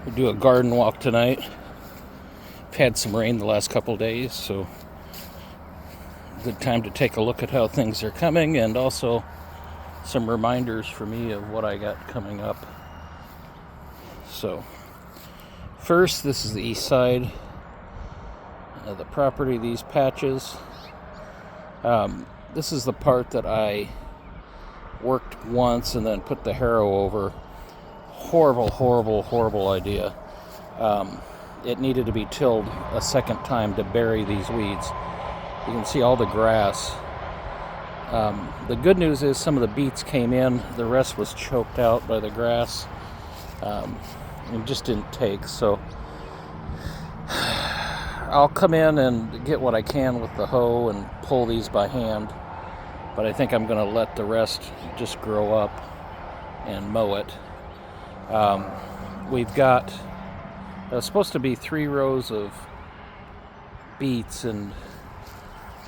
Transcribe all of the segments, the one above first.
We do a garden walk tonight. We've had some rain the last couple days, so good time to take a look at how things are coming, and also some reminders for me of what I got coming up. So first, this is the east side of the property, these patches. This is the part that I worked once and then put the harrow over. Horrible idea. It needed to be tilled a second time to bury these weeds. You can see all the grass. The good news is some of the beets came in, the rest was choked out by the grass. It just didn't take, so I'll come in and get what I can with the hoe and pull these by hand, but I think I'm going to let the rest just grow up and mow it. We've got supposed to be 3 rows of beets, and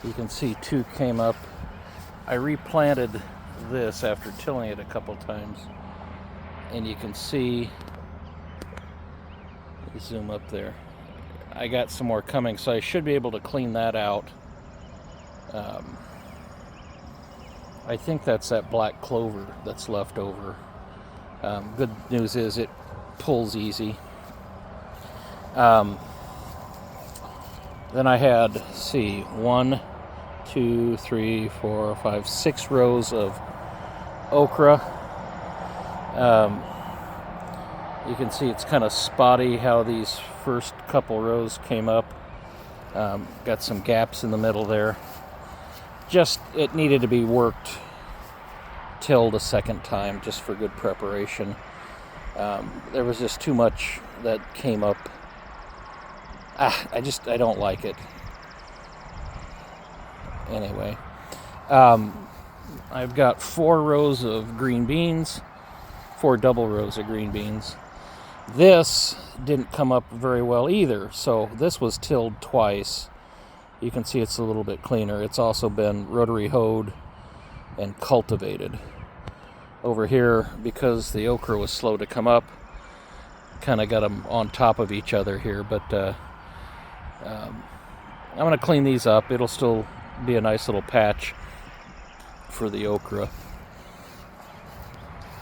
you can see 2 came up. I replanted this after tilling it a couple times, and you can see, let me zoom up there, I got some more coming, so I should be able to clean that out. I think that's that black clover that's left over. Good news is it pulls easy. Then I had, let's see, 1, 2, 3, 4, 5, 6 rows of okra. You can see it's kind of spotty how these first couple rows came up. Got some gaps in the middle there. Just, it needed to be worked, tilled a second time just for good preparation. There was just too much that came up. I don't like it. Anyway, I've got 4 rows of green beans, 4 double rows of green beans. This didn't come up very well either, so this was tilled twice. You can see it's a little bit cleaner. It's also been rotary hoed and cultivated. Over here, because the okra was slow to come up, kind of got them on top of each other here, but I'm going to clean these up. It'll still be a nice little patch for the okra.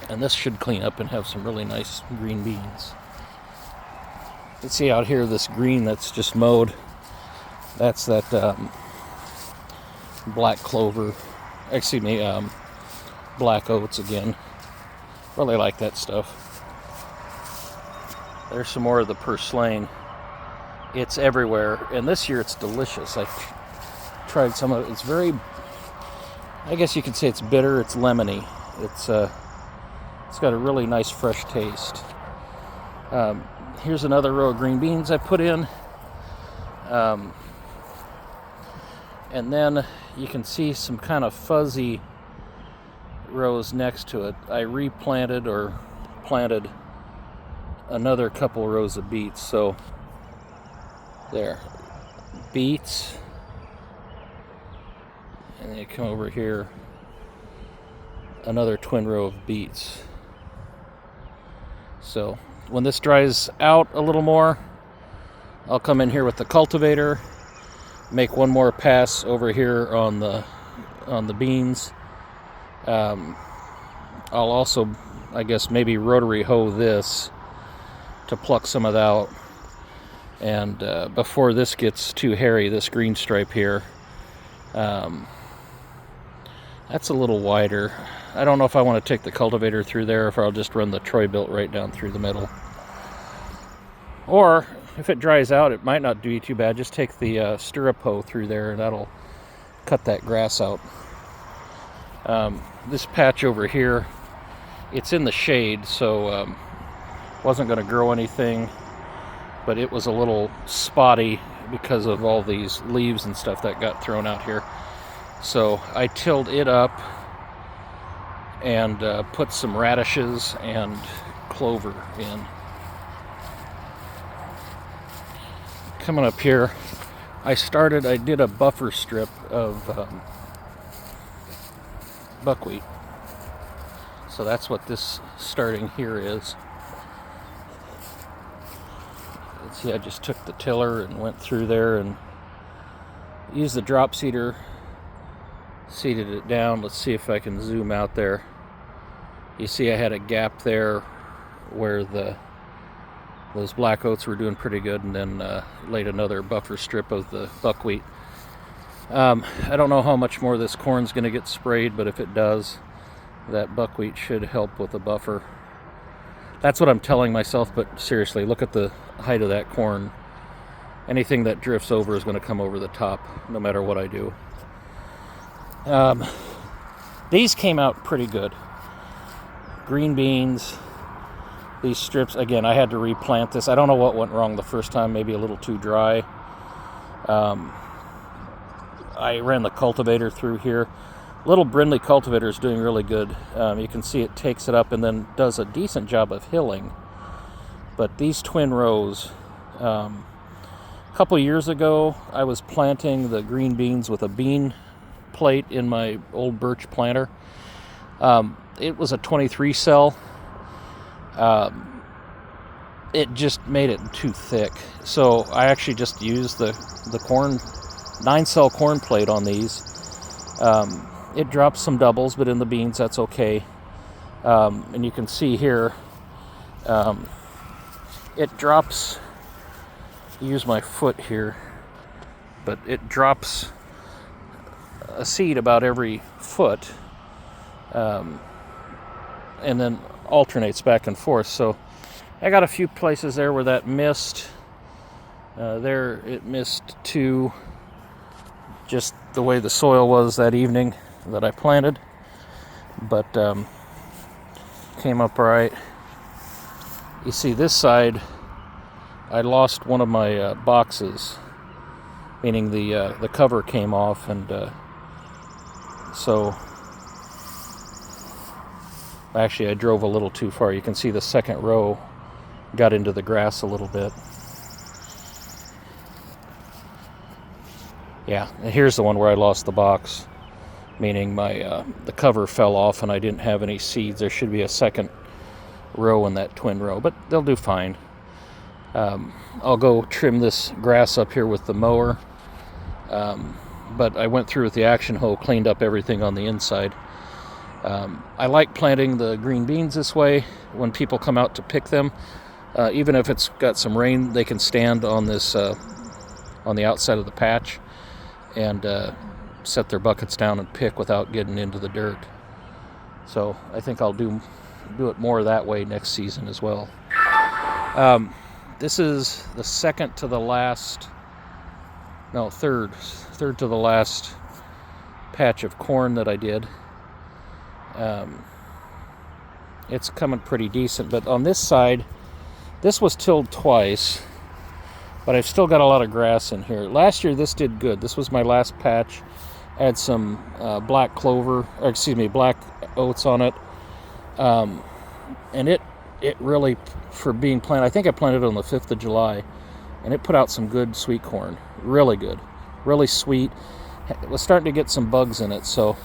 And this should clean up and have some really nice green beans. You can see out here this green that's just mowed. That's that black clover. Excuse me, black oats again. Really like that stuff. There's some more of the purslane. It's everywhere, and this year it's delicious. I tried some of it. It's very, I guess you could say it's bitter. It's lemony. It's got a really nice fresh taste. Here's another row of green beans I put in. And then you can see some kind of fuzzy rows next to it. I replanted or planted another couple rows of beets. So there, beets, and then you come over here, another twin row of beets. So when this dries out a little more, I'll come in here with the cultivator, make one more pass over here on the beans. I'll also, I guess, maybe rotary hoe this to pluck some of that out. And before this gets too hairy, this green stripe here, that's a little wider. I don't know if I want to take the cultivator through there or if I'll just run the Troy-Bilt right down through the middle. Or if it dries out, it might not do you too bad. Just take the stirrup hoe through there and that'll cut that grass out. This patch over here, it's in the shade, so wasn't going to grow anything, but it was a little spotty because of all these leaves and stuff that got thrown out here. So I tilled it up and put some radishes and clover in. Coming up here, I did a buffer strip of buckwheat. So that's what this starting here is. See, I just took the tiller and went through there and used the drop seeder, seeded it down. Let's see if I can zoom out there. You see I had a gap there where those black oats were doing pretty good, and then laid another buffer strip of the buckwheat. I don't know how much more this corn's going to get sprayed, but if it does, that buckwheat should help with the buffer. That's what I'm telling myself, but seriously, look at the height of that corn. Anything that drifts over is going to come over the top, no matter what I do. These came out pretty good. Green beans, these strips, again, I had to replant this. I don't know what went wrong the first time, maybe a little too dry. I ran the cultivator through here. Little Brindley cultivator is doing really good. You can see it takes it up and then does a decent job of hilling. But these twin rows, a couple years ago, I was planting the green beans with a bean plate in my old birch planter. It was a 23 cell. It just made it too thick. So I actually just used the corn, 9-cell corn plate on these. It drops some doubles, but in the beans, that's okay. And you can see here, it drops, use my foot here, but it drops a seed about every foot, and then alternates back and forth. So I got a few places there where that missed. There it missed too, just the way the soil was that evening that I planted, but came up right. You see this side, I lost one of my boxes, meaning the cover came off, and so actually I drove a little too far. You can see the second row got into the grass a little bit. Yeah, and here's the one where I lost the box, meaning my the cover fell off and I didn't have any seeds. There should be a second row in that twin row, but they'll do fine. I'll go trim this grass up here with the mower, but I went through with the action hoe, cleaned up everything on the inside. I like planting the green beans this way. When people come out to pick them, even if it's got some rain, they can stand on this on the outside of the patch and set their buckets down and pick without getting into the dirt. So I think I'll do it more that way next season as well. This is the third to the last patch of corn that I did. It's coming pretty decent, but on this side, this was tilled twice, but I've still got a lot of grass in here. Last year this did good. This was my last patch. I had some black oats on it, and it really, for being planted, I think I planted it on the 5th of July, and it put out some good sweet corn. Really good, really sweet. It was starting to get some bugs in it, so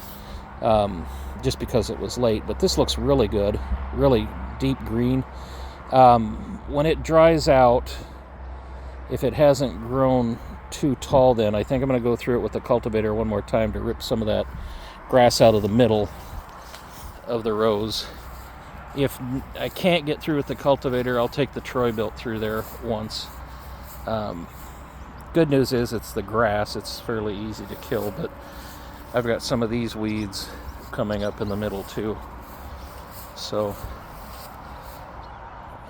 just because it was late, but this looks really good, really deep green. When it dries out, if it hasn't grown too tall, then I think I'm going to go through it with the cultivator one more time to rip some of that grass out of the middle of the rows. If I can't get through with the cultivator, I'll take the Troy-Bilt through there once. Good news is it's the grass. It's fairly easy to kill, but I've got some of these weeds coming up in the middle too. So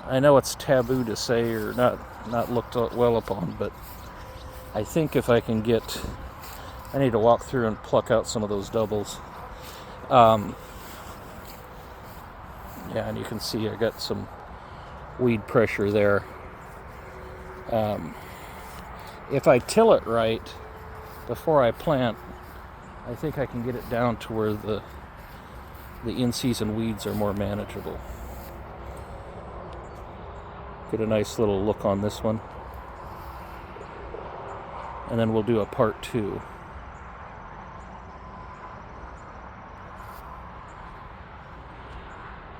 I know it's taboo to say or not looked well upon, but I think if I can I need to walk through and pluck out some of those doubles. Yeah, and you can see I got some weed pressure there. If I till it right before I plant, I think I can get it down to where the in-season weeds are more manageable. Get a nice little look on this one. And then we'll do a part 2.